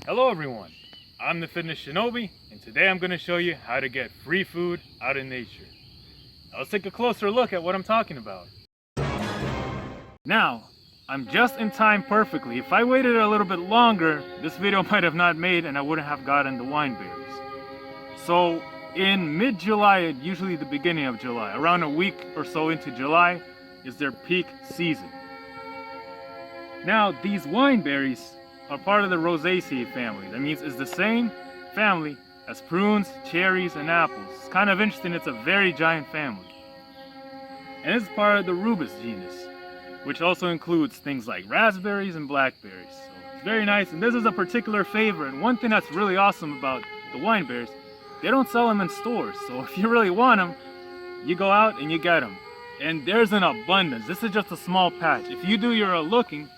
Hello everyone, I'm the Fitness Shinobi, and today I'm going to show you how to get free food out in nature. Now let's take a closer look at what I'm talking about. Now, I'm just in time perfectly. If I waited a little bit longer, this video might have not made and I wouldn't have gotten the wineberries. So in mid-July, usually the beginning of July, around a week or so into July, is their peak season. Now these wineberries are part of the Rosaceae family. That means it's the same family as prunes, cherries, and apples. It's kind of interesting, it's a very giant family. And it's part of the Rubus genus, which also includes things like raspberries and blackberries. So it's very nice, and this is a particular favorite. And one thing that's really awesome about the wineberries, they don't sell them in stores. So if you really want them, you go out and you get them. And there's an abundance. This is just a small patch. If you do your looking,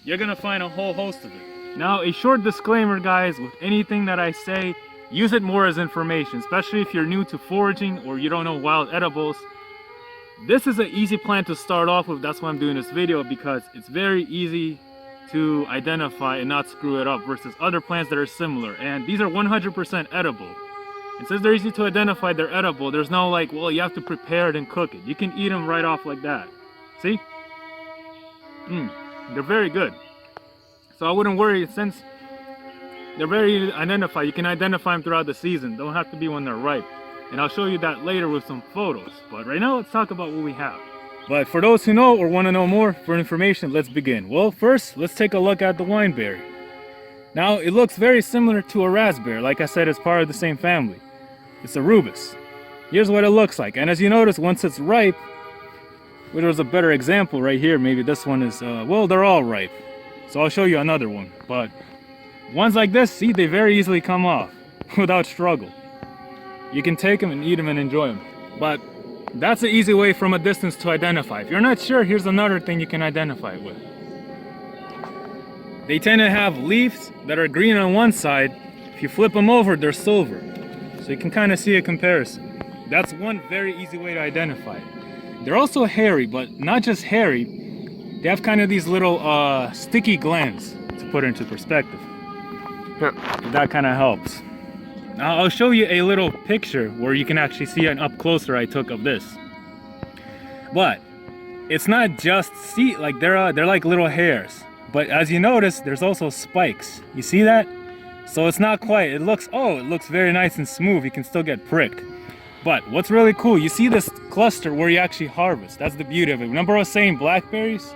you're gonna find a whole host of it. Now, a short disclaimer, guys, with anything that I say, use it more as information, especially if you're new to foraging or you don't know wild edibles. This is an easy plant to start off with. That's why I'm doing this video, because it's very easy to identify and not screw it up versus other plants that are similar. And these are 100% edible. And since they're easy to identify, they're edible. There's no like, well, you have to prepare it and cook it. You can eat them right off like that. See? They're very good. So I wouldn't worry, since they're very easy to identify. You can identify them throughout the season. Don't have to be when they're ripe. And I'll show you that later with some photos. But right now, let's talk about what we have. But for those who know or want to know more for information, let's begin. Well, first, let's take a look at the wineberry. Now, it looks very similar to a raspberry. Like I said, it's part of the same family. It's a Rubus. Here's what it looks like. And as you notice, once it's ripe, well, there's a better example right here. Maybe this one is, well, they're all ripe. So I'll show you another one. But ones like this, see, they very easily come off without struggle. You can take them and eat them and enjoy them. But that's an easy way from a distance to identify. If you're not sure, here's another thing you can identify it with. They tend to have leaves that are green on one side. If you flip them over, they're silver. So you can kind of see a comparison. That's one very easy way to identify it. They're also hairy, but not just hairy. They have kind of these little sticky glands, to put it into perspective. That kind of helps. Now I'll show you a little picture where you can actually see an up closer I took of this. But it's not just like they're like little hairs. But as you notice, there's also spikes. You see that? So it's not quite. It looks very nice and smooth. You can still get pricked. But what's really cool, you see this cluster where you actually harvest. That's the beauty of it. Remember I was saying blackberries?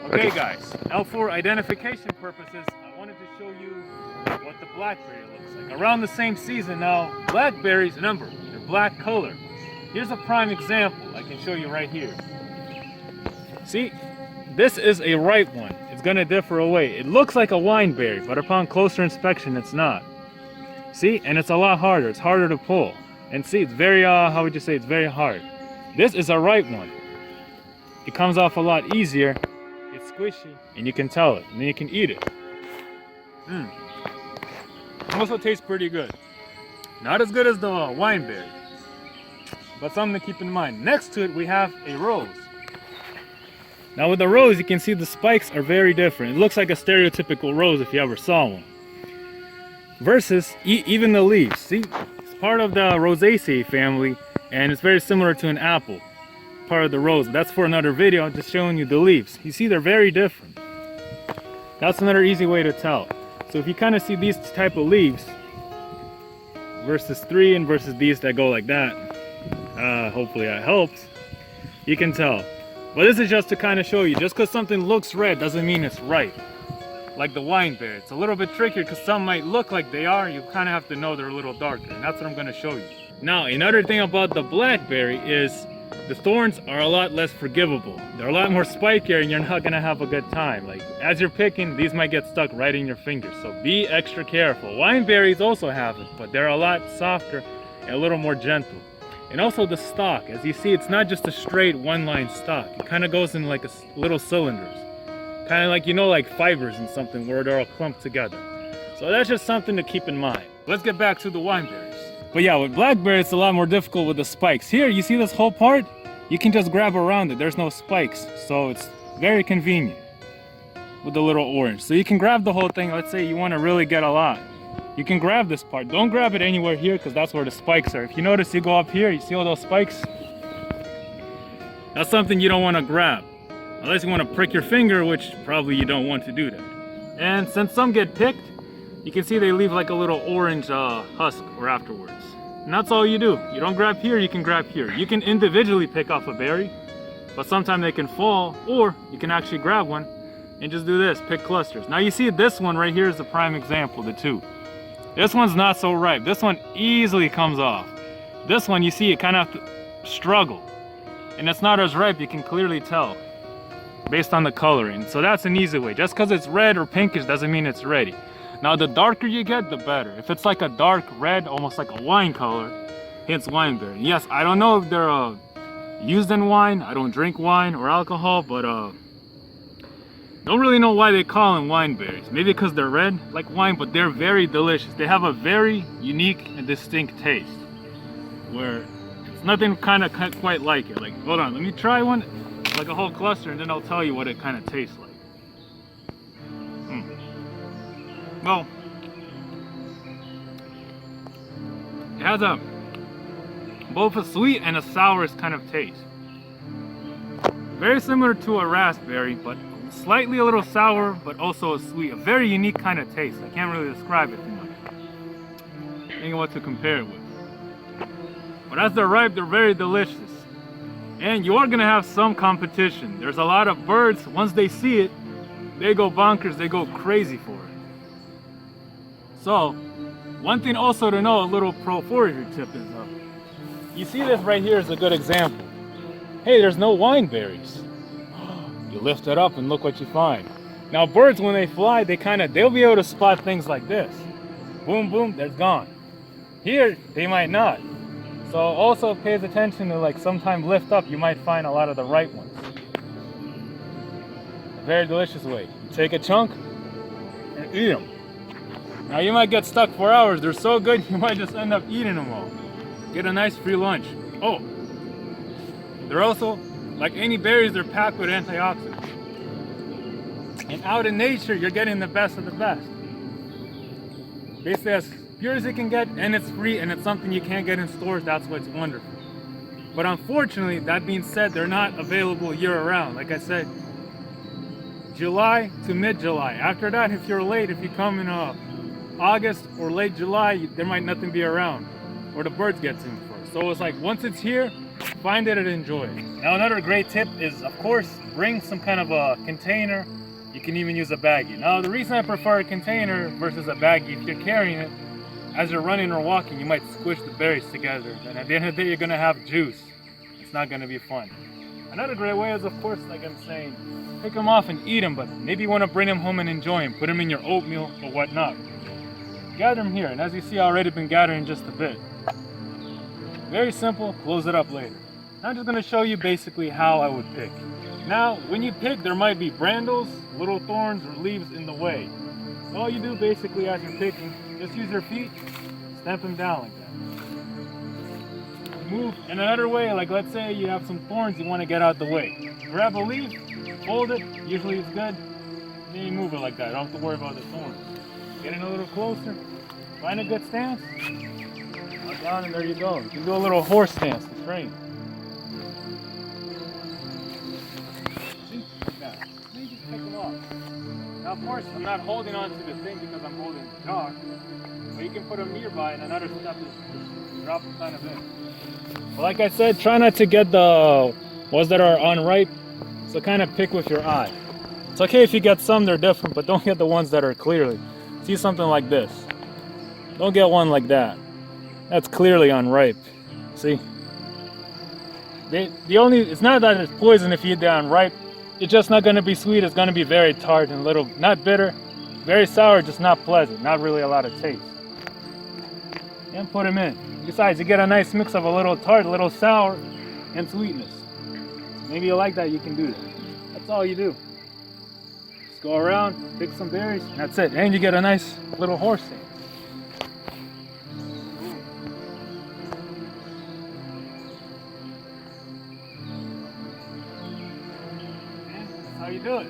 Okay guys, now for identification purposes, I wanted to show you what the blackberry looks like. Around the same season now, blackberries, remember, they're black color. Here's a prime example I can show you right here. See, this is a ripe one. It's gonna differ away. It looks like a wineberry, but upon closer inspection, it's not. See, and it's a lot harder. It's harder to pull. And see, it's very, how would you say, it's very hard. This is a ripe one. It comes off a lot easier. It's squishy, and you can tell it, and then you can eat it. It also tastes pretty good. Not as good as the wineberry, but something to keep in mind. Next to it, we have a rose. Now with the rose, you can see the spikes are very different. It looks like a stereotypical rose if you ever saw one. Versus even the leaves. See, it's part of the Rosaceae family, and it's very similar to an apple. Part of the rose. That's for another video. I'm just showing you the leaves. You see, they're very different. That's another easy way to tell. So if you kind of see these type of leaves versus three and versus these that go like that, hopefully that helps. You can tell. But this is just to kind of show you, just because something looks red doesn't mean it's ripe. Like the wineberry, it's a little bit trickier because some might look like they are. You kind of have to know they're a little darker, and that's what I'm going to show you. Now, another thing about the blackberry is the thorns are a lot less forgivable. They're a lot more spikier, and you're not going to have a good time. Like, as you're picking, these might get stuck right in your fingers, so be extra careful. Wineberries also have it, but they're a lot softer and a little more gentle. And also the stalk, as you see, it's not just a straight one-line stalk. It kind of goes in like little cylinders. Kind of like, you know, like fibers and something where they're all clumped together. So that's just something to keep in mind. Let's get back to the wineberries. But yeah, with blackberry, it's a lot more difficult with the spikes. Here, you see this whole part? You can just grab around it. There's no spikes, so it's very convenient. with the little orange. So you can grab the whole thing. Let's say you want to really get a lot. You can grab this part. Don't grab it anywhere here because that's where the spikes are. If you notice, you go up here, you see all those spikes? That's something you don't want to grab. Unless you want to prick your finger, which probably you don't want to do that. And since some get picked, you can see they leave like a little orange husk or afterwards. And that's all you do. You don't grab here, you can grab here. You can individually pick off a berry, but sometimes they can fall, or you can actually grab one and just do this, pick clusters. Now you see this one right here is the prime example, the two. This one's not so ripe. This one easily comes off. This one, you see, you kind of have to struggle. And it's not as ripe, you can clearly tell based on the coloring. So that's an easy way. Just because it's red or pinkish doesn't mean it's ready. Now the darker you get, the better. If it's like a dark red, almost like a wine color, hence wineberry. Yes, I don't know if they're used in wine. I don't drink wine or alcohol, but don't really know why they call them wineberries. Maybe because they're red like wine, but they're very delicious. They have a very unique and distinct taste, where it's nothing kind of quite like it. Like, hold on, let me try one, like a whole cluster, and then I'll tell you what it kind of tastes like. Well, it has both a sweet and a sour kind of taste. Very similar to a raspberry, but slightly a little sour, but also a sweet. A very unique kind of taste. I can't really describe it too much. Thinking what to compare it with. But as they're ripe, they're very delicious. And you are gonna have some competition. There's a lot of birds, once they see it, they go bonkers, they go crazy for it. So, one thing also to know, a little pro forager tip is, you see this right here is a good example. Hey, there's no wineberries. You lift it up and look what you find. Now birds, when they fly, they'll be able to spot things like this. Boom, boom, they're gone. Here, they might not. So also pays attention to, like, sometimes lift up, you might find a lot of the right ones. A very delicious way. You take a chunk and eat them. Now you might get stuck for hours. They're so good, you might just end up eating them all. Get a nice free lunch. Oh, they're also, like any berries, they're packed with antioxidants. And out in nature, you're getting the best of the best. Basically as pure as it can get, and it's free, and it's something you can't get in stores. That's what's wonderful. But unfortunately, that being said, they're not available year-round. Like I said, July to mid-July. After that, if you're late, if you come in August or late July, there might nothing be around, or the birds get to them first. So it's like, once it's here, find it and enjoy it. Now another great tip is, of course, bring some kind of a container. You can even use a baggie. Now the reason I prefer a container versus a baggie, if you're carrying it, as you're running or walking, you might squish the berries together, and at the end of the day, you're gonna have juice. It's not gonna be fun. Another great way is, of course, like I'm saying, pick them off and eat them, but maybe you want to bring them home and enjoy them. Put them in your oatmeal or whatnot. Gather them here, and as you see, I've already been gathering just a bit. Very simple, close it up later. Now I'm just going to show you basically how I would pick. Now, when you pick, there might be brindles, little thorns, or leaves in the way. So all you do basically as you're picking, just use your feet, stamp them down like that. Move in another way, like let's say you have some thorns you want to get out the way. Grab a leaf, hold it, usually it's good, and then you move it like that. Don't have to worry about the thorns. Get in a little closer, find a good stance, down, and there you go. You can do a little horse stance to train. See? Yeah. Then you just pick them off. Now of course, I'm not holding on to the thing because I'm holding the jar, but you can put them nearby, and another step is just drop them kind of in. But like I said, try not to get the ones that are unripe, so kind of pick with your eye. It's okay if you get some, they're different, but don't get the ones that are clearly. See something like this. Don't get one like that. That's clearly unripe. See? It's not that it's poison if you eat the unripe. It's just not going to be sweet. It's going to be very tart and little, not bitter, very sour, just not pleasant. Not really a lot of taste. And put them in. Besides, you get a nice mix of a little tart, a little sour, and sweetness. Maybe you like that, you can do that. That's all you do. Just go around, pick some berries, and that's it. And you get a nice little horse stance. And that's how you do it.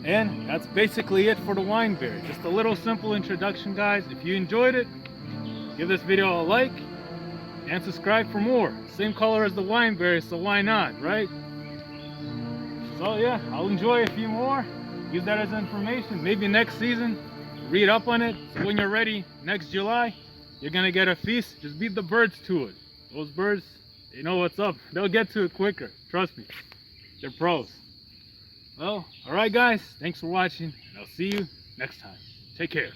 And that's basically it for the wineberry. Just a little simple introduction, guys. If you enjoyed it, give this video a like and subscribe for more. Same color as the wineberry, so why not, right? So yeah, I'll enjoy a few more. Use that as information. Maybe next season, read up on it. So when you're ready next July, you're gonna get a feast. Just beat the birds to it. Those birds, they know what's up. They'll get to it quicker. Trust me. They're pros. Well, alright guys, thanks for watching, and I'll see you next time. Take care.